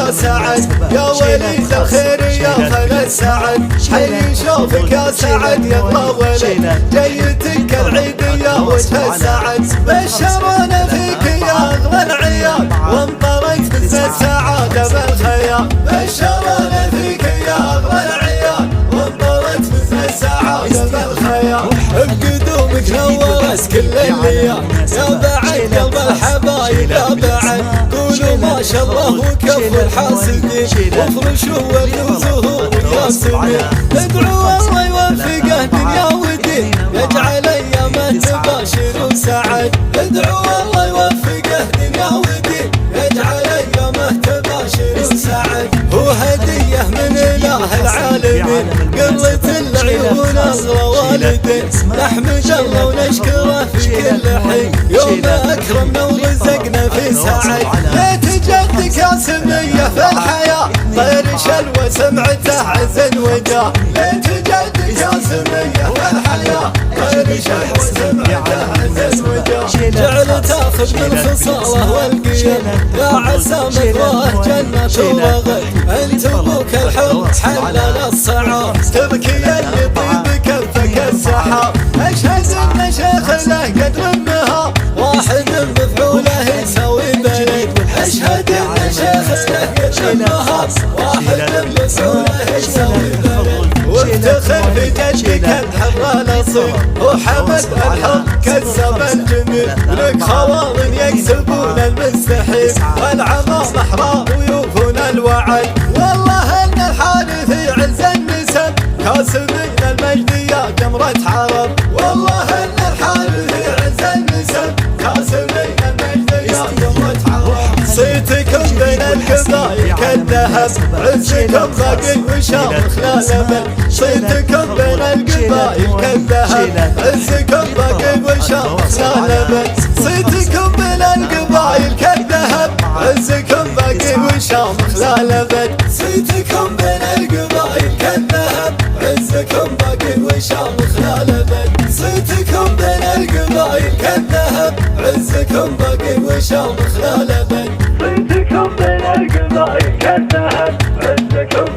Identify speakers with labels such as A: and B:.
A: يا سعد يا وليد الخير يا فن السعد حي شوفك يا سعد يلا ولد جيتك العيد يا وجه السعد بشرونا فيك يا اغلى العيال وانطرت حزن السعادة بالخيال بشرونا فيك يا اغلى العيال وانطرت حزن السعادة بالخيال بقدومك نورت كل الليال يا بعد قلب الحبايب يا بعد قولوا ما شاء الله وكفوا الحاسدين وافرشوا ورد وزهور ياسمين ادعوا الله يوفقه دنيا ودين يجعل ايامه تباشر وسعد ادعوا الله يوفقه دنيا ودين يجعل ايامه تباشر وسعد هو هديه من اله العالمين قلة العيون اغلى والدين نحمد الله ونشكره في كل حين يوم اكرمنا ورزقنا في سعد بيت جدك يا سميه في الحياه طير شلوه سمعته عز وجاه بيت جدك يا سميه في الحياه طير شلوه سمعته عز وجاه جعل تاخذ من خصاله والقيم يا عسى مثواه جنه ورغد انت ابوك الحب حلل الصعاب تبكي اللي طيب كفك السحاب اشهد ان شيخ له قدر النهار واحد بفعوله يسوي بلد اشهد ان شيخ له قدر النهار واحد بفعوله يسوي بلد وافتخر في جدك الحر الاصيل وحمد الحب كسب الجميل لك خوال يكسبون المستحيل والعمام احرار ويوفون الوعد والله ان الحادث يعز النسب كاسبين المجد يا جمرة عرب والله ان الحادث يعز النسب كاسبين المجد يا جمرة عرب صيتكم بين القبائل كالذهب عزكم باقي وشامخ لا لبن صيتكم بين القبائل كالذهب عزكم باقي وشامخ لا لبن صيتكم بين القبائل كالذهب عزكم باقي وشامخ لا لبن صيتكم بين القبائل كالذهب عزكم باقي وشامخ لا لبن صيتكم بين القبائل كالذهب عزكم باقي وشامخ لا لبن صيتكم بين القبائل كالذهب عزكم